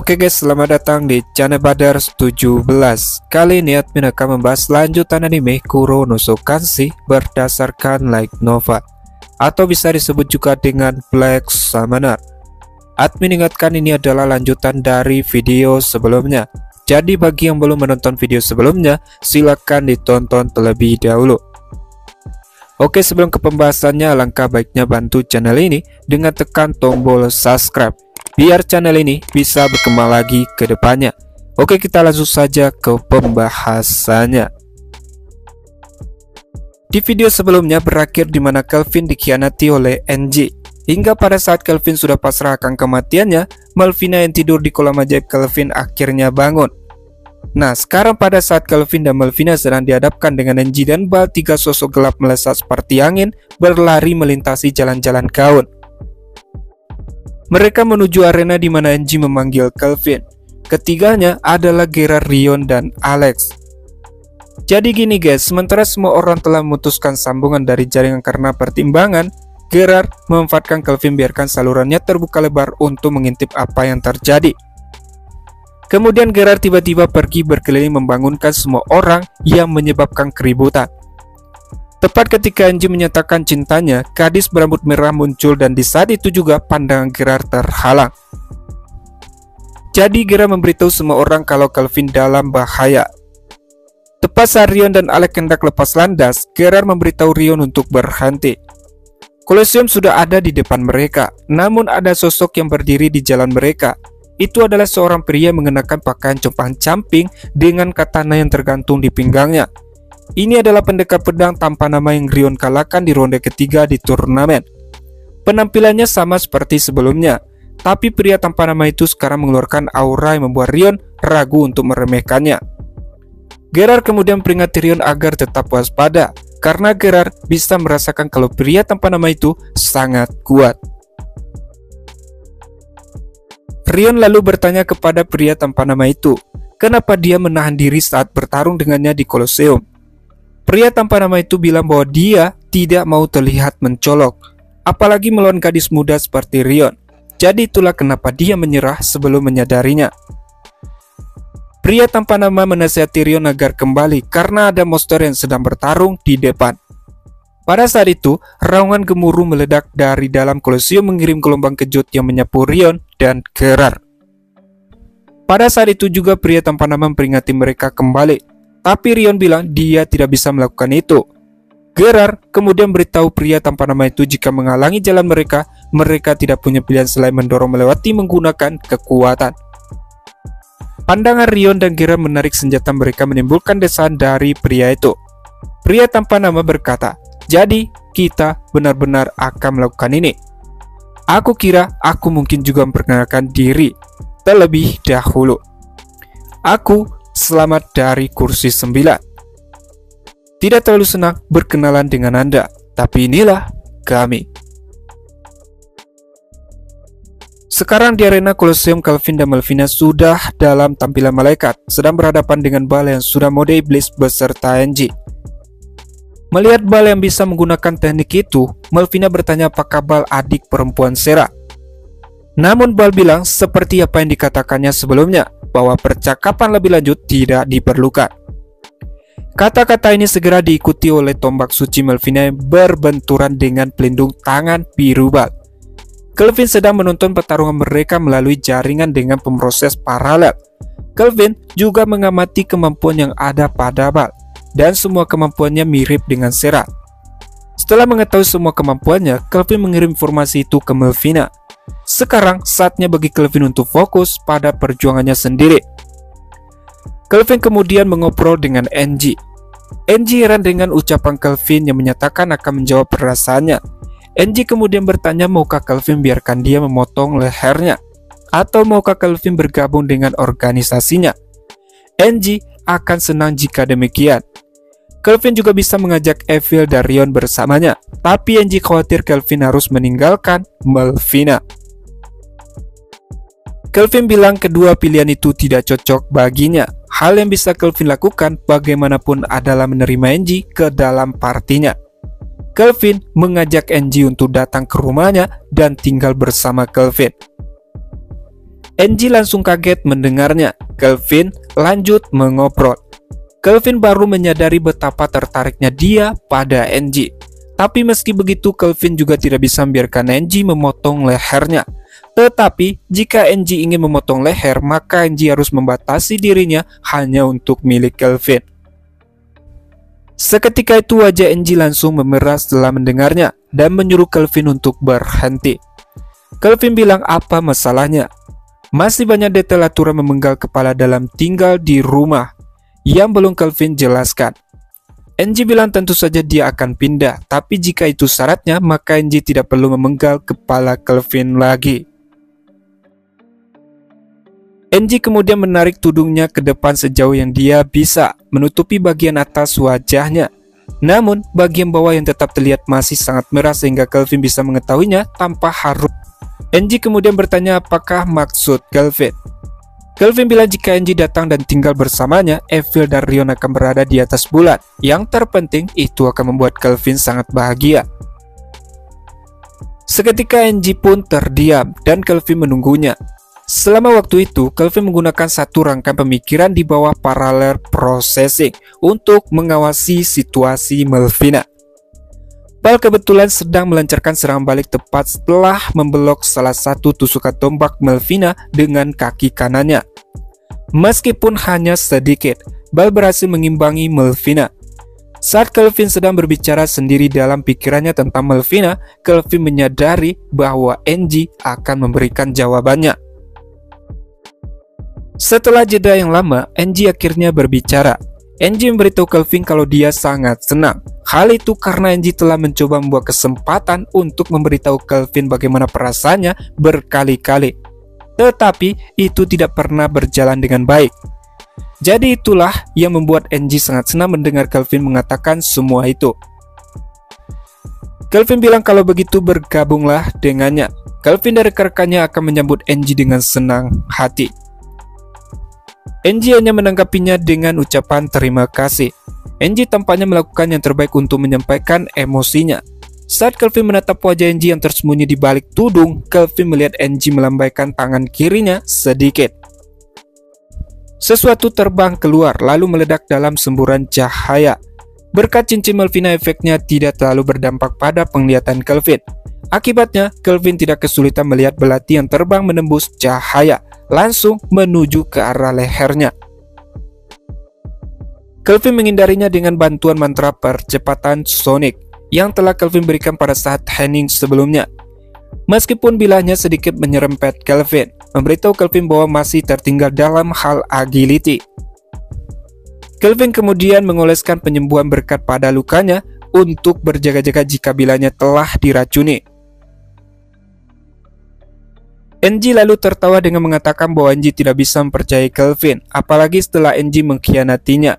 Oke guys, selamat datang di channel Badars 17. Kali ini admin akan membahas lanjutan anime Kuronoso Kanshi berdasarkan light novel, atau bisa disebut juga dengan Black Summoner. Admin ingatkan ini adalah lanjutan dari video sebelumnya. Jadi bagi yang belum menonton video sebelumnya, silakan ditonton terlebih dahulu. Oke, sebelum ke pembahasannya, alangkah baiknya bantu channel ini dengan tekan tombol subscribe, biar channel ini bisa berkembang lagi ke depannya. Oke, kita langsung saja ke pembahasannya. Di video sebelumnya berakhir di mana Kelvin dikhianati oleh NG. Hingga pada saat Kelvin sudah pasrah akan kematiannya, Melvina yang tidur di kolam ajaib Kelvin akhirnya bangun. Nah, sekarang pada saat Kelvin dan Melvina sedang dihadapkan dengan NG dan Bal, tiga sosok gelap melesat seperti angin berlari melintasi jalan-jalan gaun. Mereka menuju arena di mana NG memanggil Kelvin. Ketiganya adalah Gerard, Rion, dan Alex. Jadi gini guys, sementara semua orang telah memutuskan sambungan dari jaringan karena pertimbangan, Gerard memanfaatkan Kelvin biarkan salurannya terbuka lebar untuk mengintip apa yang terjadi. Kemudian Gerard tiba-tiba pergi berkeliling membangunkan semua orang yang menyebabkan keributan. Tepat ketika NG menyatakan cintanya, gadis berambut merah muncul dan di saat itu juga pandangan Gerard terhalang. Jadi Gerard memberitahu semua orang kalau Kelvin dalam bahaya. Tepat saat Rion dan Alex hendak lepas landas, Gerard memberitahu Rion untuk berhenti. Kolosium sudah ada di depan mereka, namun ada sosok yang berdiri di jalan mereka. Itu adalah seorang pria mengenakan pakaian compang-camping dengan katana yang tergantung di pinggangnya. Ini adalah pendekar pedang tanpa nama yang Rion kalahkan di ronde ketiga di turnamen. Penampilannya sama seperti sebelumnya, tapi pria tanpa nama itu sekarang mengeluarkan aura yang membuat Rion ragu untuk meremehkannya. Gerard kemudian peringati Rion agar tetap waspada, karena Gerard bisa merasakan kalau pria tanpa nama itu sangat kuat. Rion lalu bertanya kepada pria tanpa nama itu, kenapa dia menahan diri saat bertarung dengannya di Kolosium. Pria tanpa nama itu bilang bahwa dia tidak mau terlihat mencolok, apalagi melawan gadis muda seperti Rion. Jadi itulah kenapa dia menyerah sebelum menyadarinya. Pria tanpa nama menasihati Rion agar kembali karena ada monster yang sedang bertarung di depan. Pada saat itu, raungan gemuruh meledak dari dalam Kolosium mengirim gelombang kejut yang menyapu Rion dan Gerard. Pada saat itu juga pria tanpa nama memperingati mereka kembali. Tapi Rion bilang dia tidak bisa melakukan itu. Gerard kemudian beritahu pria tanpa nama itu jika menghalangi jalan mereka, mereka tidak punya pilihan selain mendorong melewati menggunakan kekuatan. Pandangan Rion dan Gerard menarik senjata mereka menimbulkan desaan dari pria itu. Pria tanpa nama berkata, jadi kita benar-benar akan melakukan ini. Aku kira aku mungkin juga memperkenalkan diri terlebih dahulu. Aku selamat dari kursi 9. Tidak terlalu senang berkenalan dengan Anda, tapi inilah kami. Sekarang di arena Kolosium, Kelvin dan Melvina sudah dalam tampilan malaikat, sedang berhadapan dengan Bal yang sudah mode iblis beserta NG. Melihat Bal yang bisa menggunakan teknik itu, Melvina bertanya apakah Bal adik perempuan Sera. Namun Bal bilang seperti apa yang dikatakannya sebelumnya, bahwa percakapan lebih lanjut tidak diperlukan. Kata-kata ini segera diikuti oleh tombak suci Melvina yang berbenturan dengan pelindung tangan biru Bal. Kelvin sedang menonton pertarungan mereka melalui jaringan dengan pemroses paralel. Kelvin juga mengamati kemampuan yang ada pada Bal, dan semua kemampuannya mirip dengan Sera. Setelah mengetahui semua kemampuannya, Kelvin mengirim informasi itu ke Melvina. Sekarang saatnya bagi Kelvin untuk fokus pada perjuangannya sendiri. Kelvin kemudian mengobrol dengan NG. NG heran dengan ucapan Kelvin yang menyatakan akan menjawab perasaannya. NG kemudian bertanya maukah Kelvin biarkan dia memotong lehernya, atau maukah Kelvin bergabung dengan organisasinya. NG akan senang jika demikian. Kelvin juga bisa mengajak Evil dan Rion bersamanya, tapi NG khawatir Kelvin harus meninggalkan Melvina. Kelvin bilang kedua pilihan itu tidak cocok baginya. Hal yang bisa Kelvin lakukan bagaimanapun adalah menerima NG ke dalam partinya. Kelvin mengajak NG untuk datang ke rumahnya dan tinggal bersama Kelvin. Angie langsung kaget mendengarnya. Kelvin lanjut mengobrol. Kelvin baru menyadari betapa tertariknya dia pada Angie. Tapi meski begitu, Kelvin juga tidak bisa membiarkan Angie memotong lehernya. Tetapi jika Angie ingin memotong leher, maka Angie harus membatasi dirinya hanya untuk milik Kelvin. Seketika itu wajah Angie langsung memerah setelah mendengarnya dan menyuruh Kelvin untuk berhenti. Kelvin bilang apa masalahnya. Masih banyak detail aturan memenggal kepala dalam tinggal di rumah yang belum Kelvin jelaskan. Angie bilang tentu saja dia akan pindah, tapi jika itu syaratnya, maka Angie tidak perlu memenggal kepala Kelvin lagi. Angie kemudian menarik tudungnya ke depan sejauh yang dia bisa, menutupi bagian atas wajahnya. Namun, bagian bawah yang tetap terlihat masih sangat merah sehingga Kelvin bisa mengetahuinya tanpa harus. Angie kemudian bertanya apakah maksud Kelvin. Kelvin bilang jika Angie datang dan tinggal bersamanya, Evil dan Rion akan berada di atas bulan. Yang terpenting, itu akan membuat Kelvin sangat bahagia. Seketika Angie pun terdiam dan Kelvin menunggunya. Selama waktu itu, Kelvin menggunakan satu rangkaian pemikiran di bawah parallel processing untuk mengawasi situasi Melvina. Bal kebetulan sedang melancarkan serangan balik tepat setelah membelok salah satu tusukan tombak Melvina dengan kaki kanannya. Meskipun hanya sedikit, Bal berhasil mengimbangi Melvina. Saat Kelvin sedang berbicara sendiri dalam pikirannya tentang Melvina, Kelvin menyadari bahwa Angie akan memberikan jawabannya. Setelah jeda yang lama, Angie akhirnya berbicara. Angie memberitahu Kelvin kalau dia sangat senang. Hal itu karena Angie telah mencoba membuat kesempatan untuk memberitahu Kelvin bagaimana perasaannya berkali-kali. Tetapi itu tidak pernah berjalan dengan baik. Jadi itulah yang membuat Angie sangat senang mendengar Kelvin mengatakan semua itu. Kelvin bilang kalau begitu bergabunglah dengannya. Kelvin dan rekan-rekannya akan menyambut Angie dengan senang hati. Angie hanya menanggapinya dengan ucapan terima kasih. Angie tampaknya melakukan yang terbaik untuk menyampaikan emosinya. Saat Kelvin menatap wajah Angie yang tersembunyi di balik tudung, Kelvin melihat Angie melambaikan tangan kirinya sedikit. Sesuatu terbang keluar lalu meledak dalam semburan cahaya. Berkat cincin Melvina, efeknya tidak terlalu berdampak pada penglihatan Kelvin. Akibatnya, Kelvin tidak kesulitan melihat belati yang terbang menembus cahaya, langsung menuju ke arah lehernya. Kelvin menghindarinya dengan bantuan mantra percepatan sonik yang telah Kelvin berikan pada saat Henning sebelumnya. Meskipun bilahnya sedikit menyerempet Kelvin, memberitahu Kelvin bahwa masih tertinggal dalam hal agility. Kelvin kemudian mengoleskan penyembuhan berkat pada lukanya untuk berjaga-jaga jika bilahnya telah diracuni. Angie lalu tertawa dengan mengatakan bahwa Angie tidak bisa mempercayai Kelvin, apalagi setelah Angie mengkhianatinya.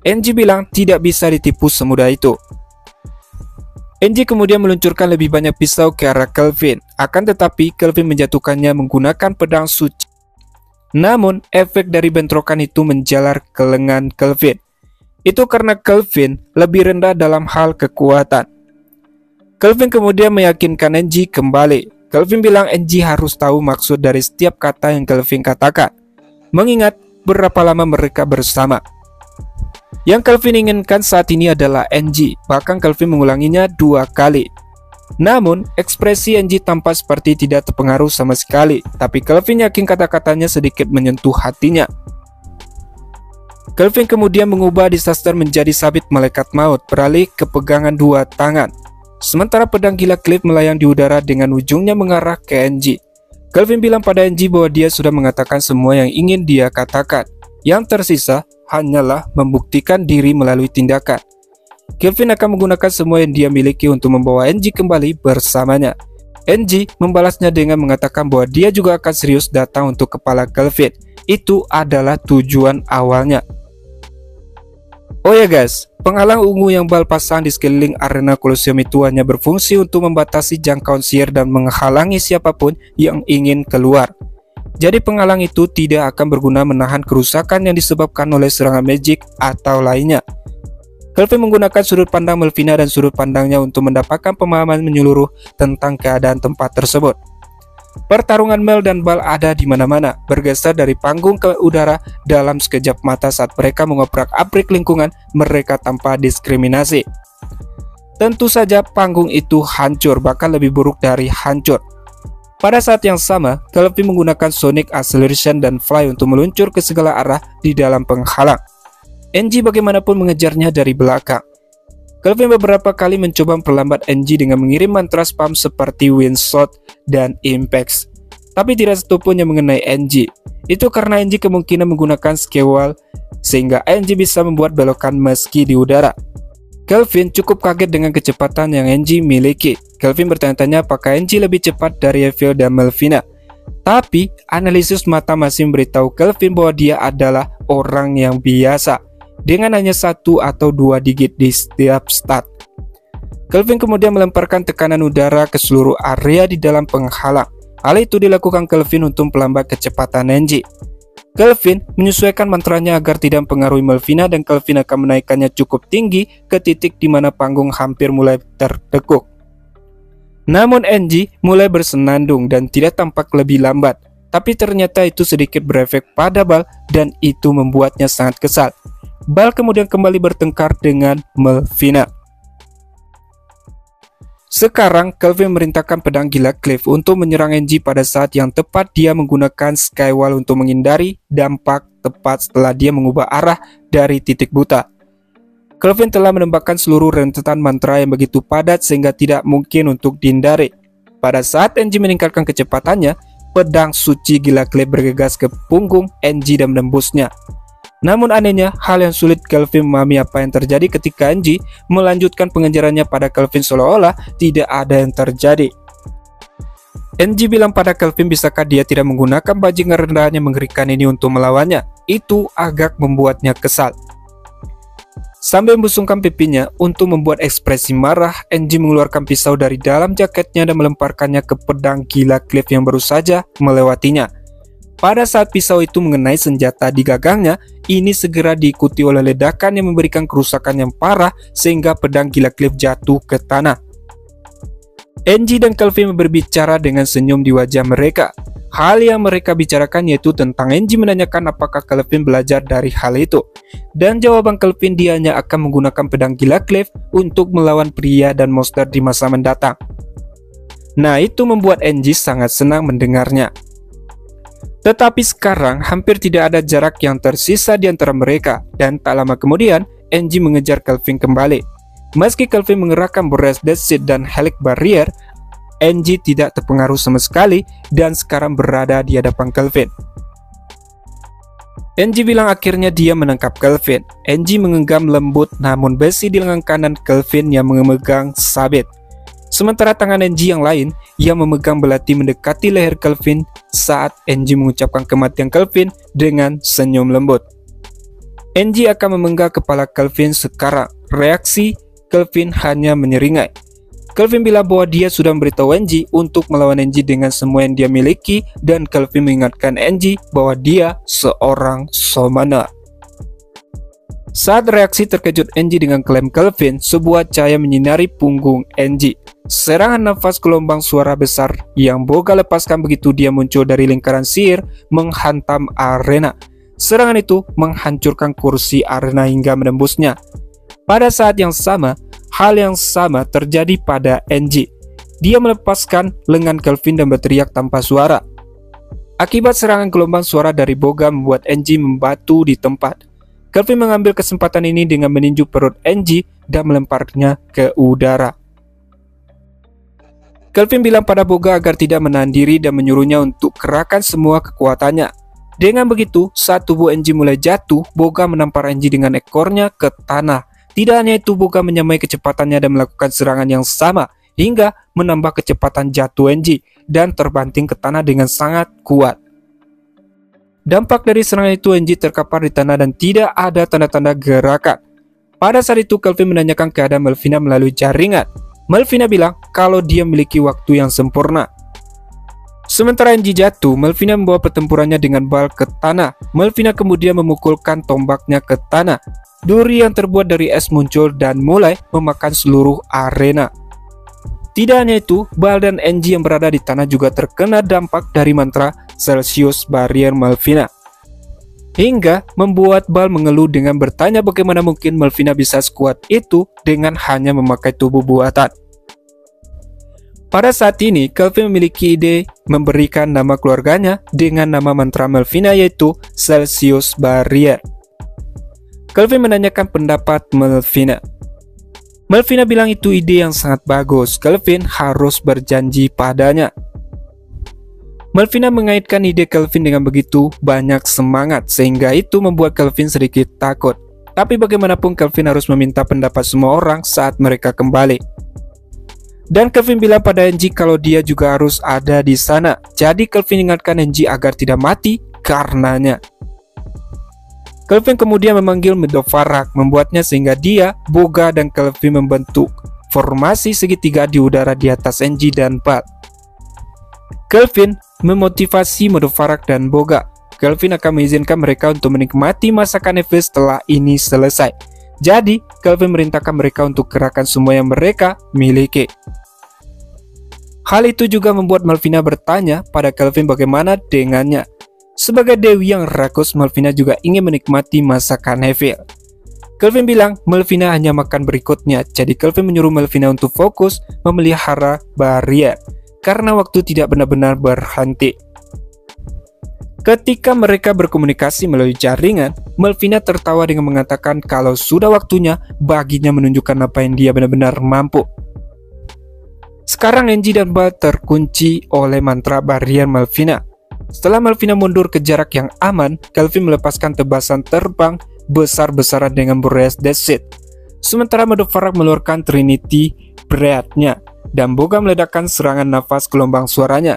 Angie bilang tidak bisa ditipu semudah itu. Angie kemudian meluncurkan lebih banyak pisau ke arah Kelvin, akan tetapi Kelvin menjatuhkannya menggunakan pedang suci. Namun, efek dari bentrokan itu menjalar ke lengan Kelvin. Itu karena Kelvin lebih rendah dalam hal kekuatan. Kelvin kemudian meyakinkan Angie kembali. Kelvin bilang Angie harus tahu maksud dari setiap kata yang Kelvin katakan, mengingat berapa lama mereka bersama. Yang Kelvin inginkan saat ini adalah Angie, bahkan Kelvin mengulanginya 2 kali. Namun, ekspresi Angie tampak seperti tidak terpengaruh sama sekali, tapi Kelvin yakin kata-katanya sedikit menyentuh hatinya. Kelvin kemudian mengubah disaster menjadi sabit malaikat maut beralih ke pegangan 2 tangan. Sementara pedang gila Cliff melayang di udara dengan ujungnya mengarah ke Angie. Kelvin bilang pada Angie bahwa dia sudah mengatakan semua yang ingin dia katakan. Yang tersisa hanyalah membuktikan diri melalui tindakan. Kelvin akan menggunakan semua yang dia miliki untuk membawa Angie kembali bersamanya. Angie membalasnya dengan mengatakan bahwa dia juga akan serius datang untuk kepala Kelvin. Itu adalah tujuan awalnya. Oh ya guys, penghalang ungu yang Bal pasang di sekeliling arena Colosseum itu hanya berfungsi untuk membatasi jangkauan sihir dan menghalangi siapapun yang ingin keluar. Jadi penghalang itu tidak akan berguna menahan kerusakan yang disebabkan oleh serangan magic atau lainnya. Kelvin menggunakan sudut pandang Melvina dan sudut pandangnya untuk mendapatkan pemahaman menyeluruh tentang keadaan tempat tersebut. Pertarungan Mel dan Bal ada di mana-mana, bergeser dari panggung ke udara dalam sekejap mata saat mereka mengobrak-abrik lingkungan mereka tanpa diskriminasi. Tentu saja panggung itu hancur, bahkan lebih buruk dari hancur. Pada saat yang sama, Kelvin menggunakan Sonic Acceleration dan Fly untuk meluncur ke segala arah di dalam penghalang. NG bagaimanapun mengejarnya dari belakang. Kelvin beberapa kali mencoba memperlambat NG dengan mengirim mantra spam seperti Wind Shot dan Impact, tapi tidak satu pun yang mengenai NG. Itu karena NG kemungkinan menggunakan Skywall sehingga NG bisa membuat belokan meski di udara. Kelvin cukup kaget dengan kecepatan yang NG miliki. Kelvin bertanya-tanya apakah NG lebih cepat dari Evil dan Melvina. Tapi analisis mata masih memberitahu Kelvin bahwa dia adalah orang yang biasa, dengan hanya 1 atau 2 digit di setiap stat. Kelvin kemudian melemparkan tekanan udara ke seluruh area di dalam penghalang. Hal itu dilakukan Kelvin untuk melambat kecepatan NG. Kelvin menyesuaikan mantranya agar tidak mempengaruhi Melvina dan Kelvin akan menaikkannya cukup tinggi ke titik di mana panggung hampir mulai tertekuk. Namun NG mulai bersenandung dan tidak tampak lebih lambat, tapi ternyata itu sedikit berefek pada Bal dan itu membuatnya sangat kesal. Bal kemudian kembali bertengkar dengan Melvina. Sekarang Kelvin memerintahkan pedang gila Cliff untuk menyerang NG pada saat yang tepat. Dia menggunakan Skywall untuk menghindari dampak tepat setelah dia mengubah arah dari titik buta. Kelvin telah menembakkan seluruh rentetan mantra yang begitu padat sehingga tidak mungkin untuk dihindari. Pada saat NG meningkatkan kecepatannya, pedang suci gila Cliff bergegas ke punggung NG dan menembusnya. Namun anehnya, hal yang sulit Kelvin memahami apa yang terjadi ketika NG melanjutkan pengejarannya pada Kelvin seolah-olah tidak ada yang terjadi. NG bilang pada Kelvin bisakah dia tidak menggunakan bajingan rendahan yang mengerikan ini untuk melawannya. Itu agak membuatnya kesal. Sambil membusungkan pipinya untuk membuat ekspresi marah, NG mengeluarkan pisau dari dalam jaketnya dan melemparkannya ke pedang gila Cliff yang baru saja melewatinya. Pada saat pisau itu mengenai senjata di gagangnya, ini segera diikuti oleh ledakan yang memberikan kerusakan yang parah sehingga pedang gila Cliff jatuh ke tanah. NG dan Kelvin berbicara dengan senyum di wajah mereka. Hal yang mereka bicarakan yaitu tentang NG menanyakan apakah Kelvin belajar dari hal itu. Dan jawaban Kelvin dia hanya akan menggunakan pedang gila Cliff untuk melawan pria dan monster di masa mendatang. Nah, itu membuat NG sangat senang mendengarnya. Tetapi sekarang hampir tidak ada jarak yang tersisa di antara mereka, dan tak lama kemudian NG mengejar Kelvin kembali. Meski Kelvin mengerahkan Burst Death Seed dan Helic Barrier, NG tidak terpengaruh sama sekali dan sekarang berada di hadapan Kelvin. NG bilang akhirnya dia menangkap Kelvin. NG menggenggam lembut namun besi di lengan kanan Kelvin yang memegang sabit. Sementara tangan NG yang lain yang memegang belati mendekati leher Kelvin saat NG mengucapkan kematian Kelvin dengan senyum lembut. NG akan memenggal kepala Kelvin sekarang. Reaksi Kelvin hanya menyeringai. Kelvin bilang bahwa dia sudah memberitahu NG untuk melawan NG dengan semua yang dia miliki dan Kelvin mengingatkan NG bahwa dia seorang summoner. Saat reaksi terkejut NG dengan klaim Kelvin, sebuah cahaya menyinari punggung NG. Serangan nafas gelombang suara besar yang Boga lepaskan begitu dia muncul dari lingkaran sihir menghantam arena. Serangan itu menghancurkan kursi arena hingga menembusnya. Pada saat yang sama, hal yang sama terjadi pada NG. Dia melepaskan lengan Kelvin dan berteriak tanpa suara. Akibat serangan gelombang suara dari Boga membuat NG membatu di tempat. Kelvin mengambil kesempatan ini dengan meninju perut NG dan melemparnya ke udara. Kelvin bilang pada Boga agar tidak menahan diri dan menyuruhnya untuk kerahkan semua kekuatannya. Dengan begitu, saat tubuh NG mulai jatuh, Boga menampar NG dengan ekornya ke tanah. Tidak hanya itu, Boga menyamai kecepatannya dan melakukan serangan yang sama, hingga menambah kecepatan jatuh NG dan terbanting ke tanah dengan sangat kuat. Dampak dari serangan itu, NG terkapar di tanah dan tidak ada tanda-tanda gerakan. Pada saat itu, Kelvin menanyakan keadaan Melvina melalui jaringan. Melvina bilang kalau dia memiliki waktu yang sempurna. Sementara NG jatuh, Melvina membawa pertempurannya dengan Bal ke tanah. Melvina kemudian memukulkan tombaknya ke tanah. Duri yang terbuat dari es muncul dan mulai memakan seluruh arena. Tidak hanya itu, Bal dan Angie yang berada di tanah juga terkena dampak dari mantra Celsius Barrier Melvina, hingga membuat Bal mengeluh dengan bertanya bagaimana mungkin Melvina bisa sekuat itu dengan hanya memakai tubuh buatan. Pada saat ini, Kelvin memiliki ide memberikan nama keluarganya dengan nama mantra Melvina, yaitu Celsius Barrier. Kelvin menanyakan pendapat Melvina. Melvina bilang itu ide yang sangat bagus. Kelvin harus berjanji padanya. Melvina mengaitkan ide Kelvin dengan begitu banyak semangat, sehingga itu membuat Kelvin sedikit takut. Tapi bagaimanapun Kelvin harus meminta pendapat semua orang saat mereka kembali. Dan Kelvin bilang pada Angie kalau dia juga harus ada di sana. Jadi Kelvin ingatkan Angie agar tidak mati karenanya. Kelvin kemudian memanggil Medovarak, membuatnya sehingga dia, Boga, dan Kelvin membentuk formasi segitiga di udara di atas Angie dan Bal. Kelvin memotivasi Medovarak dan Boga. Kelvin akan mengizinkan mereka untuk menikmati masakan Eve setelah ini selesai. Jadi, Kelvin merintahkan mereka untuk gerakan semua yang mereka miliki. Hal itu juga membuat Melvina bertanya pada Kelvin bagaimana dengannya. Sebagai dewi yang rakus, Melvina juga ingin menikmati masakan Neville. Kelvin bilang Melvina hanya makan berikutnya, jadi Kelvin menyuruh Melvina untuk fokus memelihara barrier, karena waktu tidak benar-benar berhenti. Ketika mereka berkomunikasi melalui jaringan, Melvina tertawa dengan mengatakan kalau sudah waktunya baginya menunjukkan apa yang dia benar-benar mampu. Sekarang Angie dan Bal terkunci oleh mantra barrier Melvina. Setelah Melvina mundur ke jarak yang aman, Kelvin melepaskan tebasan terbang besar-besaran dengan Boreas Death Seed. Sementara Medovarak mengeluarkan Trinity Breath-nya, dan Boga meledakkan serangan nafas gelombang suaranya.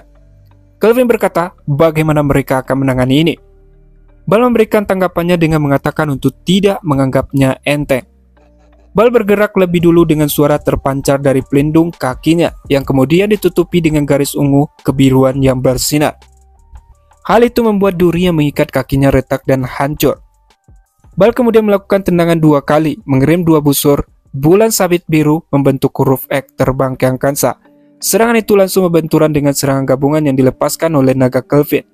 Kelvin berkata bagaimana mereka akan menangani ini. Bal memberikan tanggapannya dengan mengatakan untuk tidak menganggapnya enteng. Bal bergerak lebih dulu dengan suara terpancar dari pelindung kakinya, yang kemudian ditutupi dengan garis ungu kebiruan yang bersinar. Hal itu membuat duri yang mengikat kakinya retak dan hancur. Bal kemudian melakukan tendangan 2 kali, mengirim 2 busur bulan sabit biru membentuk huruf X terbang ke angkasa. Serangan itu langsung membenturan dengan serangan gabungan yang dilepaskan oleh naga Kelvin.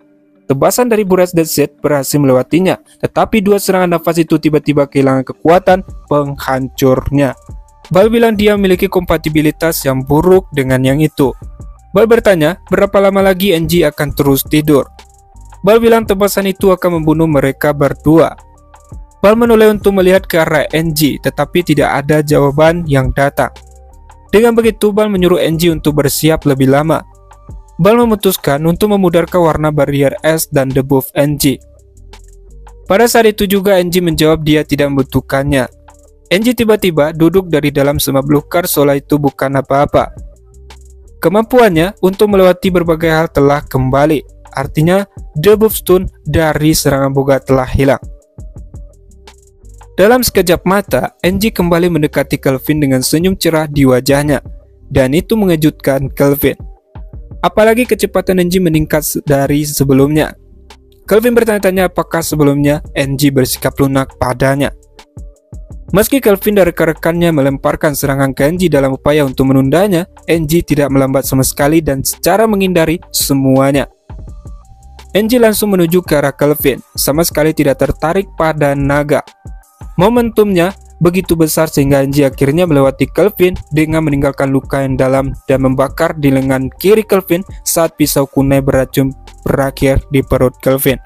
Tebasan dari Boreas Death Seed berhasil melewatinya, tetapi 2 serangan nafas itu tiba-tiba kehilangan kekuatan penghancurnya. Bal bilang dia memiliki kompatibilitas yang buruk dengan yang itu. Bal bertanya berapa lama lagi Angie akan terus tidur. Bal bilang tebasan itu akan membunuh mereka berdua. Bal menoleh untuk melihat ke arah Angie, tetapi tidak ada jawaban yang datang. Dengan begitu, Bal menyuruh Angie untuk bersiap lebih lama. Bal memutuskan untuk memudarkan warna barrier es dan debuff Angie. Pada saat itu juga Angie menjawab dia tidak membutuhkannya. Angie tiba-tiba duduk dari dalam semak belukar seolah itu bukan apa-apa. Kemampuannya untuk melewati berbagai hal telah kembali. Artinya, debuff stun dari serangan Boga telah hilang. Dalam sekejap mata, Angie kembali mendekati Kelvin dengan senyum cerah di wajahnya, dan itu mengejutkan Kelvin. Apalagi kecepatan Angie meningkat dari sebelumnya. Kelvin bertanya-tanya apakah sebelumnya Angie bersikap lunak padanya. Meski Kelvin dan rekan-rekannya melemparkan serangan ke Angie dalam upaya untuk menundanya, Angie tidak melambat sama sekali dan secara menghindari semuanya. Angie langsung menuju ke arah Kelvin, sama sekali tidak tertarik pada naga. Momentumnya begitu besar sehingga Angie akhirnya melewati Kelvin dengan meninggalkan luka yang dalam dan membakar di lengan kiri Kelvin saat pisau kunai beracun berakhir di perut Kelvin.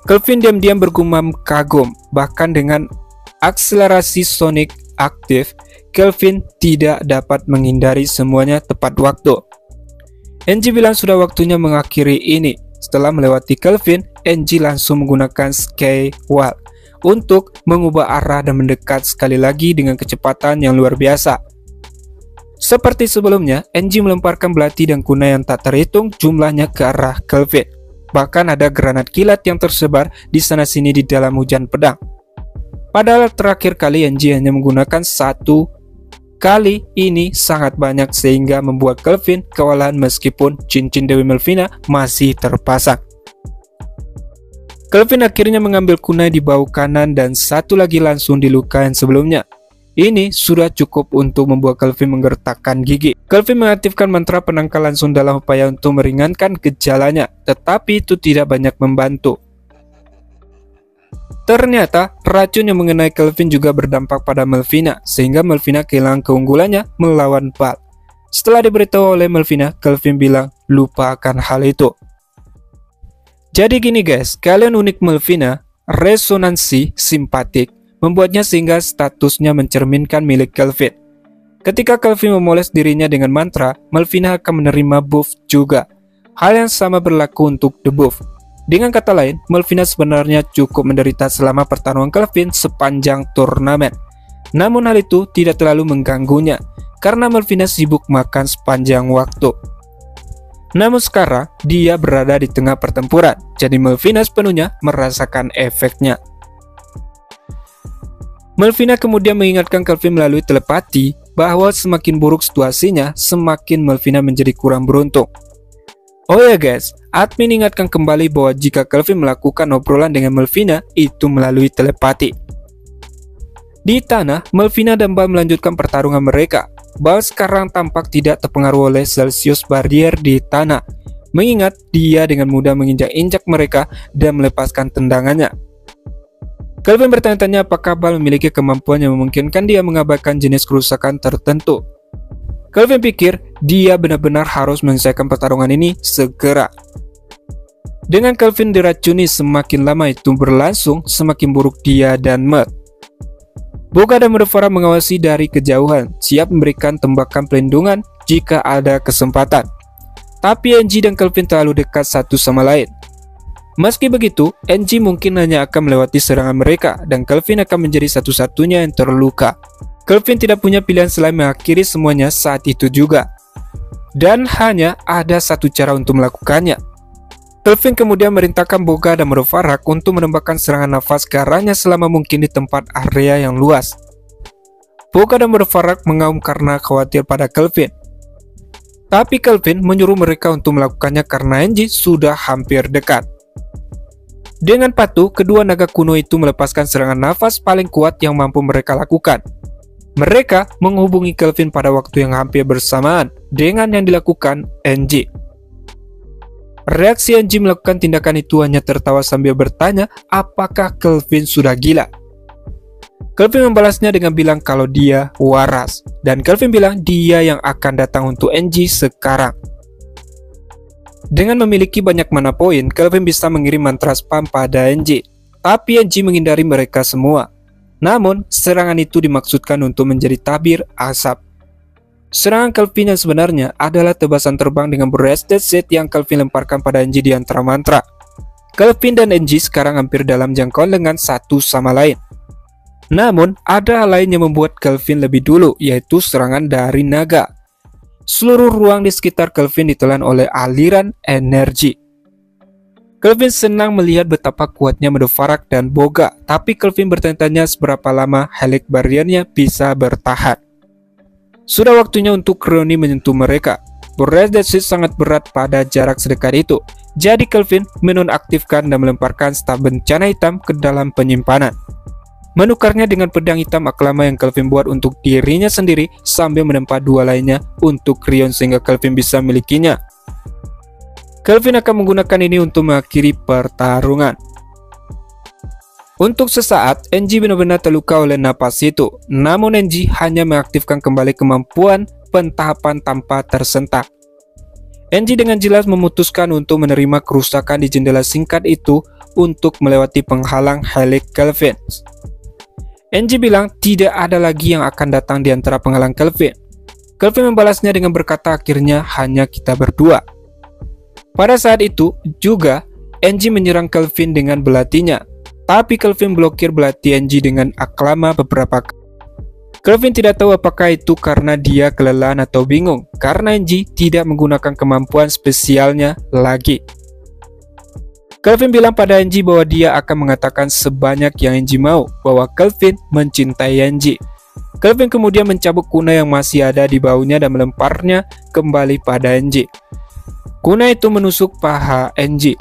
Kelvin diam-diam bergumam kagum, bahkan dengan akselerasi sonik aktif, Kelvin tidak dapat menghindari semuanya tepat waktu. Angie bilang sudah waktunya mengakhiri ini. Setelah melewati Kelvin, Angie langsung menggunakan Sky Wall untuk mengubah arah dan mendekat sekali lagi dengan kecepatan yang luar biasa. Seperti sebelumnya, Angie melemparkan belati dan kunai yang tak terhitung jumlahnya ke arah Kelvin. Bahkan ada granat kilat yang tersebar di sana-sini di dalam hujan pedang. Padahal terakhir kali Angie hanya menggunakan 1 kali, ini sangat banyak sehingga membuat Kelvin kewalahan meskipun cincin Dewi Melvina masih terpasang. Kelvin akhirnya mengambil kunai di bahu kanan dan 1 lagi langsung di luka yang sebelumnya. Ini sudah cukup untuk membuat Kelvin menggertakkan gigi. Kelvin mengaktifkan mantra penangkal langsung dalam upaya untuk meringankan gejalanya, tetapi itu tidak banyak membantu. Ternyata racun yang mengenai Kelvin juga berdampak pada Melvina, sehingga Melvina kehilangan keunggulannya melawan Bal. Setelah diberitahu oleh Melvina, Kelvin bilang lupakan hal itu. Jadi gini guys, kalian unik Melvina, resonansi simpatik membuatnya sehingga statusnya mencerminkan milik Kelvin. Ketika Kelvin memoles dirinya dengan mantra, Melvina akan menerima buff juga. Hal yang sama berlaku untuk debuff. Dengan kata lain, Melvina sebenarnya cukup menderita selama pertarungan Kelvin sepanjang turnamen. Namun hal itu tidak terlalu mengganggunya, karena Melvina sibuk makan sepanjang waktu. Namun sekarang, dia berada di tengah pertempuran, jadi Melvina sepenuhnya merasakan efeknya. Melvina kemudian mengingatkan Kelvin melalui telepati bahwa semakin buruk situasinya, semakin Melvina menjadi kurang beruntung. Oh ya guys, admin ingatkan kembali bahwa jika Kelvin melakukan obrolan dengan Melvina, itu melalui telepati. Di tanah, Melvina dan Bal melanjutkan pertarungan mereka. Bal sekarang tampak tidak terpengaruh oleh Celsius barrier di tanah, mengingat dia dengan mudah menginjak-injak mereka dan melepaskan tendangannya. Kelvin bertanya-tanya apakah Bal memiliki kemampuan yang memungkinkan dia mengabaikan jenis kerusakan tertentu. Kelvin pikir dia benar-benar harus menyelesaikan pertarungan ini segera. Dengan Kelvin diracuni, semakin lama itu berlangsung, semakin buruk dia dan Mert. Boga dan Mudafara mengawasi dari kejauhan, siap memberikan tembakan pelindungan jika ada kesempatan. Tapi NG dan Kelvin terlalu dekat satu sama lain. Meski begitu, NG mungkin hanya akan melewati serangan mereka dan Kelvin akan menjadi satu-satunya yang terluka. Kelvin tidak punya pilihan selain mengakhiri semuanya saat itu juga. Dan hanya ada satu cara untuk melakukannya. Kelvin kemudian merintahkan Boga dan Mudafara untuk menembakkan serangan nafas ke arahnya selama mungkin di tempat area yang luas. Boga dan Mudafara mengaum karena khawatir pada Kelvin. Tapi Kelvin menyuruh mereka untuk melakukannya karena NG sudah hampir dekat. Dengan patuh, kedua naga kuno itu melepaskan serangan nafas paling kuat yang mampu mereka lakukan. Mereka menghubungi Kelvin pada waktu yang hampir bersamaan dengan yang dilakukan NG. Reaksi NG melakukan tindakan itu hanya tertawa sambil bertanya apakah Kelvin sudah gila. Kelvin membalasnya dengan bilang kalau dia waras, dan Kelvin bilang dia yang akan datang untuk NG sekarang. Dengan memiliki banyak mana poin, Kelvin bisa mengirim mantra spam pada NG, tapi NG menghindari mereka semua. Namun, serangan itu dimaksudkan untuk menjadi tabir asap. Serangan Kelvin yang sebenarnya adalah tebasan terbang dengan Breasted Z yang Kelvin lemparkan pada NG di antara mantra. Kelvin dan NG sekarang hampir dalam jangkauan lengan satu sama lain. Namun, ada hal lain yang membuat Kelvin lebih dulu, yaitu serangan dari naga. Seluruh ruang di sekitar Kelvin ditelan oleh aliran energi. Kelvin senang melihat betapa kuatnya Mudafara dan Boga, tapi Kelvin bertanya-tanya seberapa lama Helix Barrier-nya bisa bertahan. Sudah waktunya untuk Kroni menyentuh mereka. Breasted sangat berat pada jarak sedekat itu, jadi Kelvin menonaktifkan dan melemparkan staf bencana hitam ke dalam penyimpanan. Menukarnya dengan pedang hitam aklama yang Kelvin buat untuk dirinya sendiri sambil menempa dua lainnya untuk Rion sehingga Kelvin bisa milikinya. Kelvin akan menggunakan ini untuk mengakhiri pertarungan. Untuk sesaat, NG benar-benar terluka oleh napas itu, namun NG hanya mengaktifkan kembali kemampuan pentahapan tanpa tersentak. NG dengan jelas memutuskan untuk menerima kerusakan di jendela singkat itu untuk melewati penghalang Helix Kelvin. NG bilang tidak ada lagi yang akan datang di antara penghalang Kelvin. Kelvin membalasnya dengan berkata akhirnya hanya kita berdua. Pada saat itu juga NG menyerang Kelvin dengan belatinya, tapi Kelvin blokir belati NG dengan aklama beberapa kali. Kelvin tidak tahu apakah itu karena dia kelelahan atau bingung, karena NG tidak menggunakan kemampuan spesialnya lagi. Kelvin bilang pada NG bahwa dia akan mengatakan sebanyak yang NG mau bahwa Kelvin mencintai NG. Kelvin kemudian mencabut kuna yang masih ada di baunya dan melemparnya kembali pada NG. Kuna itu menusuk paha NG.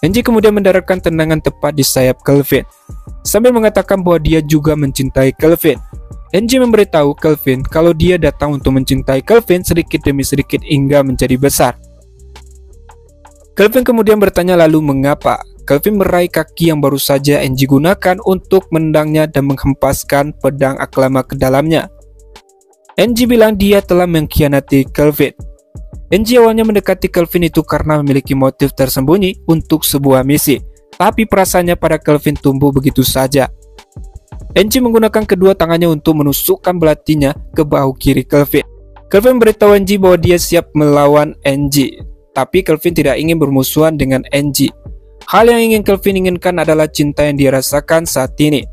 NG kemudian mendaratkan tendangan tepat di sayap Kelvin, sambil mengatakan bahwa dia juga mencintai Kelvin. Angie memberitahu Kelvin kalau dia datang untuk mencintai Kelvin sedikit demi sedikit hingga menjadi besar. Kelvin kemudian bertanya lalu mengapa. Kelvin meraih kaki yang baru saja Angie gunakan untuk menendangnya dan menghempaskan pedang aklama ke dalamnya. Angie bilang dia telah mengkhianati Kelvin. Angie awalnya mendekati Kelvin itu karena memiliki motif tersembunyi untuk sebuah misi, tapi perasaannya pada Kelvin tumbuh begitu saja. Angie menggunakan kedua tangannya untuk menusukkan belatinya ke bahu kiri Kelvin. Kelvin beritahu Angie bahwa dia siap melawan Angie, tapi Kelvin tidak ingin bermusuhan dengan Angie. Hal yang ingin Kelvin inginkan adalah cinta yang dia rasakan saat ini.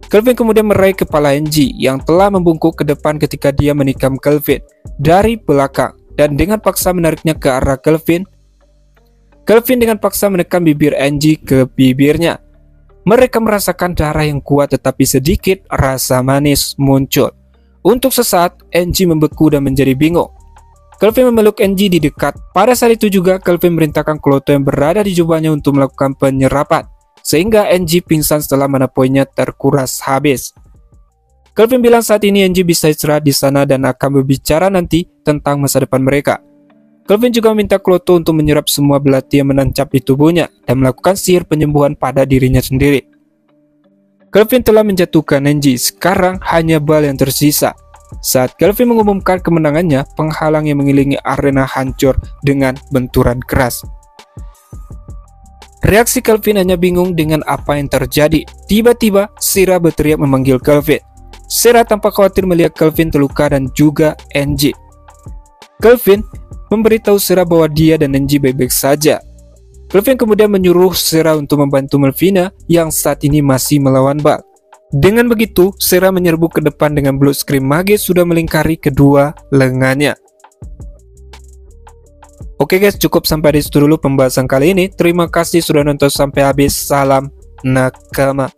Kelvin kemudian meraih kepala Angie yang telah membungkuk ke depan ketika dia menikam Kelvin dari belakang dan dengan paksa menariknya ke arah Kelvin. Kelvin dengan paksa menekan bibir Angie ke bibirnya. Mereka merasakan darah yang kuat tetapi sedikit rasa manis muncul. Untuk sesaat, Angie membeku dan menjadi bingung. Kelvin memeluk Angie di dekat. Pada saat itu juga, Kelvin merintahkan Kloto yang berada di jubahnya untuk melakukan penyerapan, sehingga Angie pingsan setelah mana poinnya terkuras habis. Kelvin bilang saat ini Angie bisa istirahat di sana dan akan berbicara nanti tentang masa depan mereka. Kelvin juga meminta Kloto untuk menyerap semua belati yang menancap di tubuhnya dan melakukan sihir penyembuhan pada dirinya sendiri. Kelvin telah menjatuhkan Angie, sekarang hanya Bal yang tersisa. Saat Kelvin mengumumkan kemenangannya, penghalang yang mengelilingi arena hancur dengan benturan keras. Reaksi Kelvin hanya bingung dengan apa yang terjadi. Tiba-tiba, Sera berteriak memanggil Kelvin. Sera tampak khawatir melihat Kelvin terluka dan juga Angie. Kelvin memberitahu Sera bahwa dia dan Angie baik-baik saja. Kelvin kemudian menyuruh Sera untuk membantu Melvina yang saat ini masih melawan Bal. Dengan begitu, Sera menyerbu ke depan dengan blood scream magis sudah melingkari kedua lengannya. Oke guys, cukup sampai di situ dulu pembahasan kali ini. Terima kasih sudah nonton sampai habis. Salam nakama.